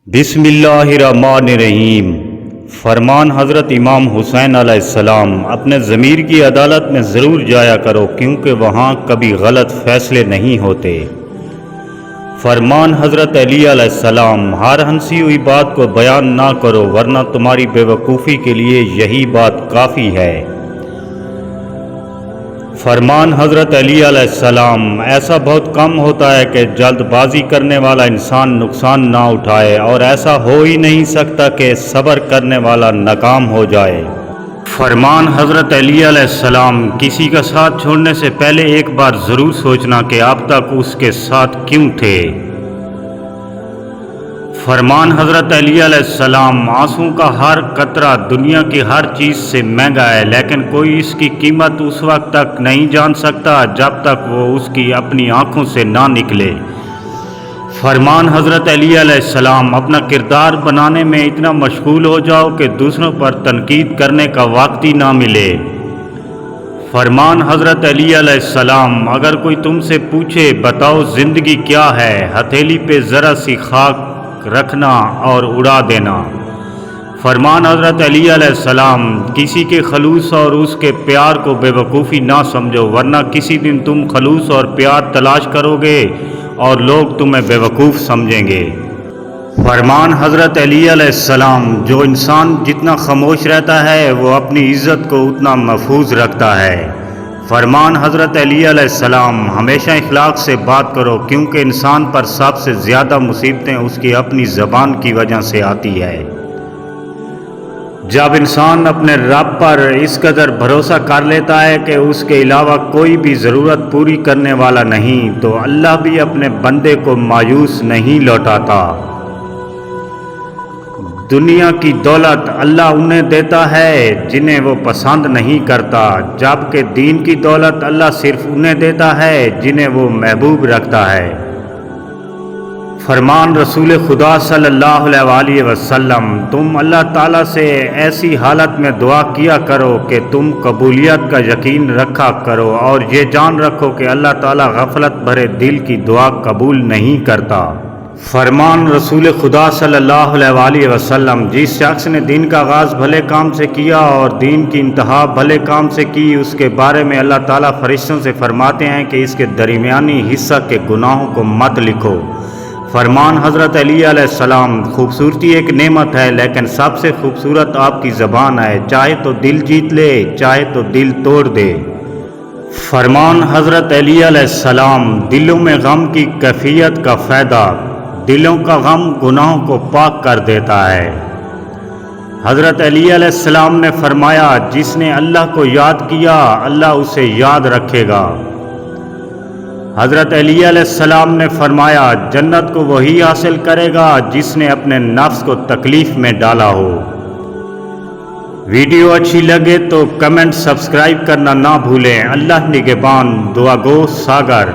बिस्मिल्लाहिर्रहमानिर्रहीम। फरमान हज़रत इमाम हुसैन अलैहिस्सलाम, अपने ज़मीर की अदालत में ज़रूर जाया करो क्योंकि वहाँ कभी गलत फ़ैसले नहीं होते। फरमान हज़रत अली अलैहिस्सलाम, हर हंसी हुई बात को बयान ना करो वरना तुम्हारी बेवकूफ़ी के लिए यही बात काफ़ी है। फरमान हज़रत अली अलैहिस्सलाम, ऐसा बहुत कम होता है कि जल्दबाजी करने वाला इंसान नुकसान ना उठाए और ऐसा हो ही नहीं सकता कि सब्र करने वाला नाकाम हो जाए। फरमान हज़रत अली अलैहिस्सलाम, किसी का साथ छोड़ने से पहले एक बार ज़रूर सोचना कि अब तक उसके साथ क्यों थे। फरमान हज़रत अली अलैहिस्सलाम, आंसू का हर कतरा दुनिया की हर चीज़ से महंगा है, लेकिन कोई इसकी कीमत उस वक्त तक नहीं जान सकता जब तक वो उसकी अपनी आँखों से ना निकले। फरमान हज़रत अली अलैहिस्सलाम, अपना किरदार बनाने में इतना मशगूल हो जाओ कि दूसरों पर तनकीद करने का वक्त ही ना मिले। फरमान हज़रत अली अलैहिस्सलाम, अगर कोई तुमसे पूछे बताओ ज़िंदगी क्या है, हथेली पे ज़रा सी खाक रखना और उड़ा देना। फरमान हज़रत अली अलैहिस्सलाम, किसी के खलूस और उसके प्यार को बेवकूफ़ी ना समझो वरना किसी दिन तुम खलूस और प्यार तलाश करोगे और लोग तुम्हें बेवकूफ़ समझेंगे। फरमान हज़रत अली अलैहिस्सलाम, जो इंसान जितना खामोश रहता है वो अपनी इज़्ज़त को उतना महफूज रखता है। फरमान हज़रत अली अलैहिस्सलाम, हमेशा इखलाक से बात करो क्योंकि इंसान पर सबसे ज़्यादा मुसीबतें उसकी अपनी ज़बान की वजह से आती है। जब इंसान अपने रब पर इस कदर भरोसा कर लेता है कि उसके अलावा कोई भी ज़रूरत पूरी करने वाला नहीं, तो अल्लाह भी अपने बंदे को मायूस नहीं लौटाता। दुनिया की दौलत अल्लाह उन्हें देता है जिन्हें वो पसंद नहीं करता, जबकि दीन की दौलत अल्लाह सिर्फ उन्हें देता है जिन्हें वो महबूब रखता है। फरमान रसूल खुदा सल्लल्लाहु अलैहि वसल्लम, तुम अल्लाह ताला से ऐसी हालत में दुआ किया करो कि तुम कबूलियत का यकीन रखा करो और ये जान रखो कि अल्लाह ताला गफलत भरे दिल की दुआ कबूल नहीं करता। फरमान रसूल खुदा सल्लल्लाहु अलैहि वसल्लम, जिस शख्स ने दीन का आगाज़ भले काम से किया और दीन की इंतहा भले काम से की, उसके बारे में अल्लाह ताला फरिश्तों से फरमाते हैं कि इसके दरमियानी हिस्सा के गुनाहों को मत लिखो। फरमान हज़रत अली अलैहिस्सलाम, खूबसूरती एक नेमत है लेकिन सबसे खूबसूरत आपकी ज़बान है, चाहे तो दिल जीत ले चाहे तो दिल तोड़ दे। फरमान हज़रत अली अलैहिस्सलाम, दिलों में गम की कैफियत का फ़ायदा, दिलों का गम गुनाहों को पाक कर देता है। हज़रत अली अलैहिस्सलाम ने फरमाया, जिसने अल्लाह को याद किया अल्लाह उसे याद रखेगा। हज़रत अली अलैहिस्सलाम ने फरमाया, जन्नत को वही हासिल करेगा जिसने अपने नफ्स को तकलीफ़ में डाला हो। वीडियो अच्छी लगे तो कमेंट सब्सक्राइब करना ना भूलें। अल्लाह निगहबान। दुआ गो सागर।